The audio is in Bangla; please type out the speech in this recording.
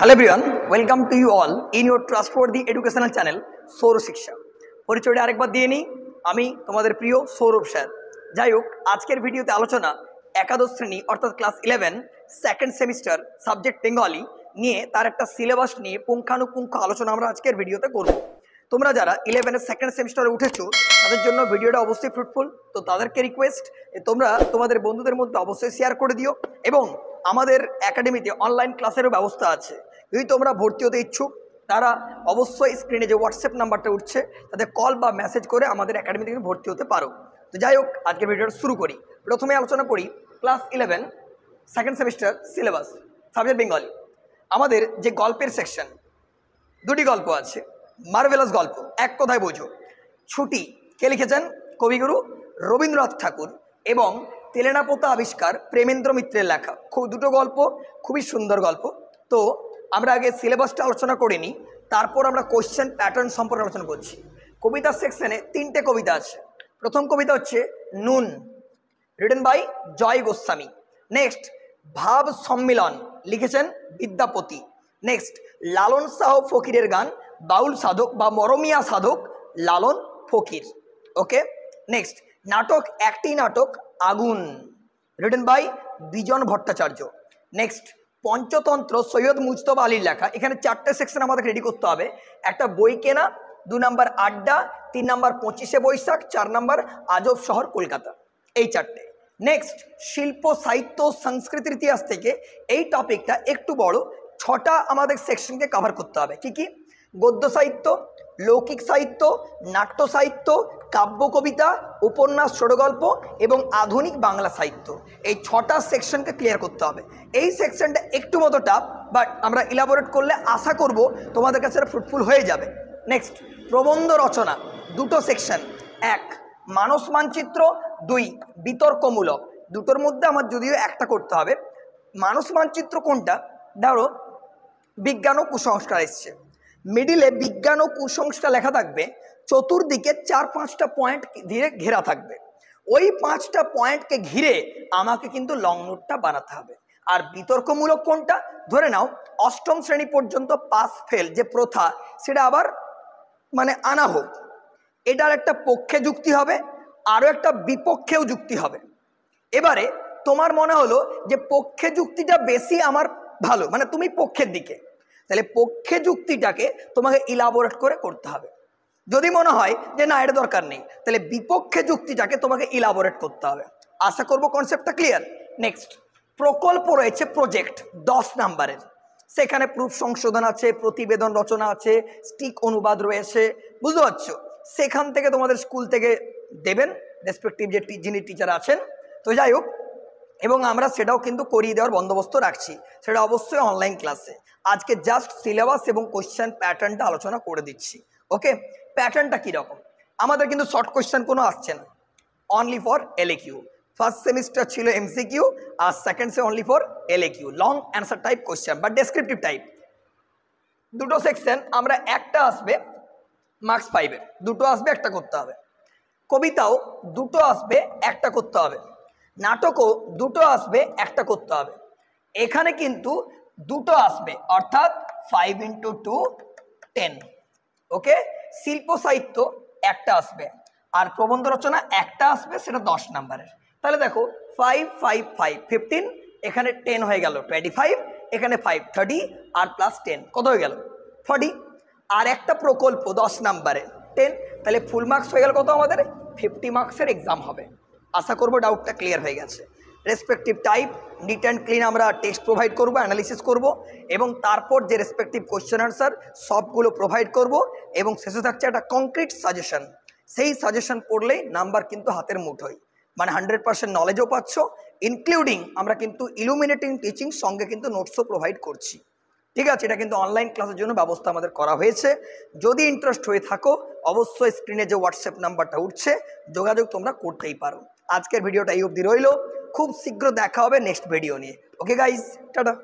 Hello everyone, welcome to you all in your trustworthy educational channel Sourav শিক্ষা। পরিচয়টা আরেকবার দিয়ে নিই, আমি তোমাদের প্রিয় সৌরভ স্যার। যাই হোক, আজকের ভিডিওতে আলোচনা একাদশ শ্রেণী অর্থাৎ class 11 second semester subject Bengali নিয়ে তার একটা সিলেবাস নিয়ে পুঙ্খানুপুঙ্খ আলোচনা আমরা আজকের ভিডিওতে করব। তোমরা যারা 11 সেকেন্ড সেমিস্টারে উঠেছো তাদের জন্য ভিডিওটা অবশ্যই ফ্রুটফুল, তো তাদেরকে রিকোয়েস্ট তোমরা তোমাদের বন্ধুদের মধ্যে অবশ্যই শেয়ার করে দিও এবং আমাদের একাডেমিতে অনলাইন ক্লাসেরও ব্যবস্থা আছে। যদি তোমরা ভর্তি হতে ইচ্ছুক তারা অবশ্যই স্ক্রিনে যে হোয়াটসঅ্যাপ নাম্বারটা উঠছে তাতে কল বা মেসেজ করে আমাদের একাডেমি থেকে ভর্তি হতে পারো। তো যাই হোক, আজকের ভিডিওটা শুরু করি। প্রথমে আলোচনা করি class 11 second semester syllabus subject Bengali. আমাদের যে গল্পের সেকশন, দুটি গল্প আছে, মার্ভেলাস গল্প, এক কথায় বোঝো। ছুটি কে লিখেছেন? কবিগুরু রবীন্দ্রনাথ ঠাকুর এবং তেলেনাপোতা আবিষ্কার প্রেমেন্দ্র মিত্রের লেখা। দুটো গল্প খুবই সুন্দর গল্প। তো আমরা আগে সিলেবাসটা আলোচনা করে নিই, তারপর আমরা কোশ্চেন প্যাটার্ন সম্পর্কে আলোচনা করছি। কবিতার সেকশনে 3টে কবিতা আছে। প্রথম কবিতা হচ্ছে Nun, written by Joy Goswami. Next Bhab Sammilan, লিখেছেন বিদ্যাপতি। নেক্সট লালন শাহ ফকিরের গান, বাউল সাধক বা মরমিয়া সাধক লালন ফকির। ওকে। নেক্সট নাটক, একটি নাটক Agun, written by Bijon Bhattacharya. Next Panchatantra Syed Mujtaba আলীর লেখা। এখানে 4টে সেকশন আমাদের রেডি করতে হবে। একটা বই কেনা, 2 নাম্বার আড্ডা, 3 নাম্বার 25শে বৈশাখ, 4 নাম্বার আজব শহর কলকাতা, এই 4টে। নেক্সট শিল্প সাহিত্য সংস্কৃতির ইতিহাস থেকে এই টপিকটা একটু বড়, 6টা আমাদের সেকশনকে কভার করতে হবে। কি কি? গদ্য সাহিত্য, লৌকিক সাহিত্য, নাট্য সাহিত্য, কাব্য কবিতা, উপন্যাস, ছোটগল্প এবং আধুনিক বাংলা সাহিত্য। এই 6টা সেকশনকে ক্লিয়ার করতে হবে। এই সেকশনটা একটু মতো টাফ, বাট আমরা ইলাবোরেট করলে আশা করব তোমাদের কাছে ফ্রুটফুল হয়ে যাবে। নেক্সট প্রবন্ধ রচনা, 2টো সেকশন, 1 মানস মানচিত্র, 2 বিতর্কমূলক। দুটোর মধ্যে আমার যদিও একটা করতে হবে। মানস মানচিত্র কোনটা? ধরো বিজ্ঞান ও কুসংস্কার এসছে, মিডিলে বিজ্ঞান ও কুসংস্কার লেখা থাকবে, চতুর্দিকে 4-5টা পয়েন্ট ধীরে ঘেরা থাকবে। ওই 5টা পয়েন্টকে ঘিরে আমাকে কিন্তু লং নোটটা বানাতে হবে। আর বিতর্কমূলক কোনটা? ধরে নাও 8ম শ্রেণী পর্যন্ত পাস ফেল যে প্রথা, সেটা আবার আনা হোক। এটার একটা পক্ষে যুক্তি হবে, আরও একটা বিপক্ষেও যুক্তি হবে। এবারে তোমার মনে হলো যে পক্ষে যুক্তিটা বেশি আমার ভালো, তুমি পক্ষের দিকে, তাহলে পক্ষে যুক্তিটাকে তোমাকে ইলাবোরেট করে করতে হবে। যদি মনে হয় যে না, এটা দরকার নেই, তাহলে বিপক্ষে যুক্তিটাকে তোমাকে ইলাবোরেট করতে হবে। আশা করব কনসেপ্টটা ক্লিয়ার। নেক্সট প্রকল্প রয়েছে, প্রজেক্ট 10 নাম্বারের। সেখানে প্রুফ সংশোধন আছে, প্রতিবেদন রচনা আছে, স্টিক অনুবাদ রয়েছে, বুঝতে পারছো? সেখান থেকে তোমাদের স্কুল থেকে দেবেন রেসপেক্টিভ যিনি টিচার আছেন। তো যাই হোক, এবং আমরা সেটাও কিন্তু করিয়ে দেওয়ার বন্দোবস্ত রাখছি, সেটা অবশ্যই অনলাইন ক্লাসে। আজকে জাস্ট সিলেবাস এবং কোশ্চেন প্যাটার্নটা আলোচনা করে দিচ্ছি। ওকে, প্যাটার্নটা কীরকম? আমাদের কিন্তু শর্ট কোশ্চেন কোনো আসছে না, only for LAQ. First semester ছিল এমসিকিউ, আর second sem only for LAQ, long answer type question বা ডেসক্রিপটিভ টাইপ। 2টো সেকশন, আমরা একটা আসবে মার্কস 5-এর, 2টো আসবে, একটা করতে হবে। কবিতাও 2টো আসবে, একটা করতে হবে। নাটকও 2টো আসবে, একটা করতে হবে। এখানে কিন্তু 2টো আসবে, অর্থাৎ 5 × 2 10। ওকে। শিল্প সাহিত্য একটা আসবে, আর প্রবন্ধ রচনা একটা আসবে, সেটা 10 নাম্বারের। তাহলে দেখো 5 5 5 15, এখানে 10 হয়ে গেল 25, এখানে 5 30, আর প্লাস 10 কত হয়ে গেল 40। আর একটা প্রকল্প 10 নাম্বারে 10, তাহলে ফুল মার্কস হয়ে গেল কত? আমাদের 50 মার্কসের এক্সাম হবে। আশা করব ডাউটটা ক্লিয়ার হয়ে গেছে। Respective type neat and clean আমরা টেক্সট প্রোভাইড করব, অ্যানালিসিস করব, এবং তারপর যে রেসপেক্টিভ কোশ্চেন আনসার সবগুলো প্রোভাইড করব, এবং শেষে থাকছে একটা কংক্রিট সাজেশন। সেই সাজেশন পড়লেই নাম্বার কিন্তু হাতের মুঠোয়, 100% নলেজও পাচ্ছ, ইনক্লুডিং আমরা কিন্তু ইলুমিনেটিং টিচিং সঙ্গে কিন্তু নোটসও প্রোভাইড করছি। ঠিক আছে, এটা কিন্তু অনলাইন ক্লাসের জন্য ব্যবস্থা আমাদের করা হয়েছে। যদি ইন্টারেস্ট হয়ে থাকো অবশ্যই স্ক্রিনে যে হোয়াটসঅ্যাপ নাম্বারটা উঠছে যোগাযোগ তোমরা করতেই পারো। আজকের ভিডিওটা এই অবধি রইল, খুব শীঘ্র দেখা হবে নেক্সট ভিডিও নিয়ে। Okay guys, tata.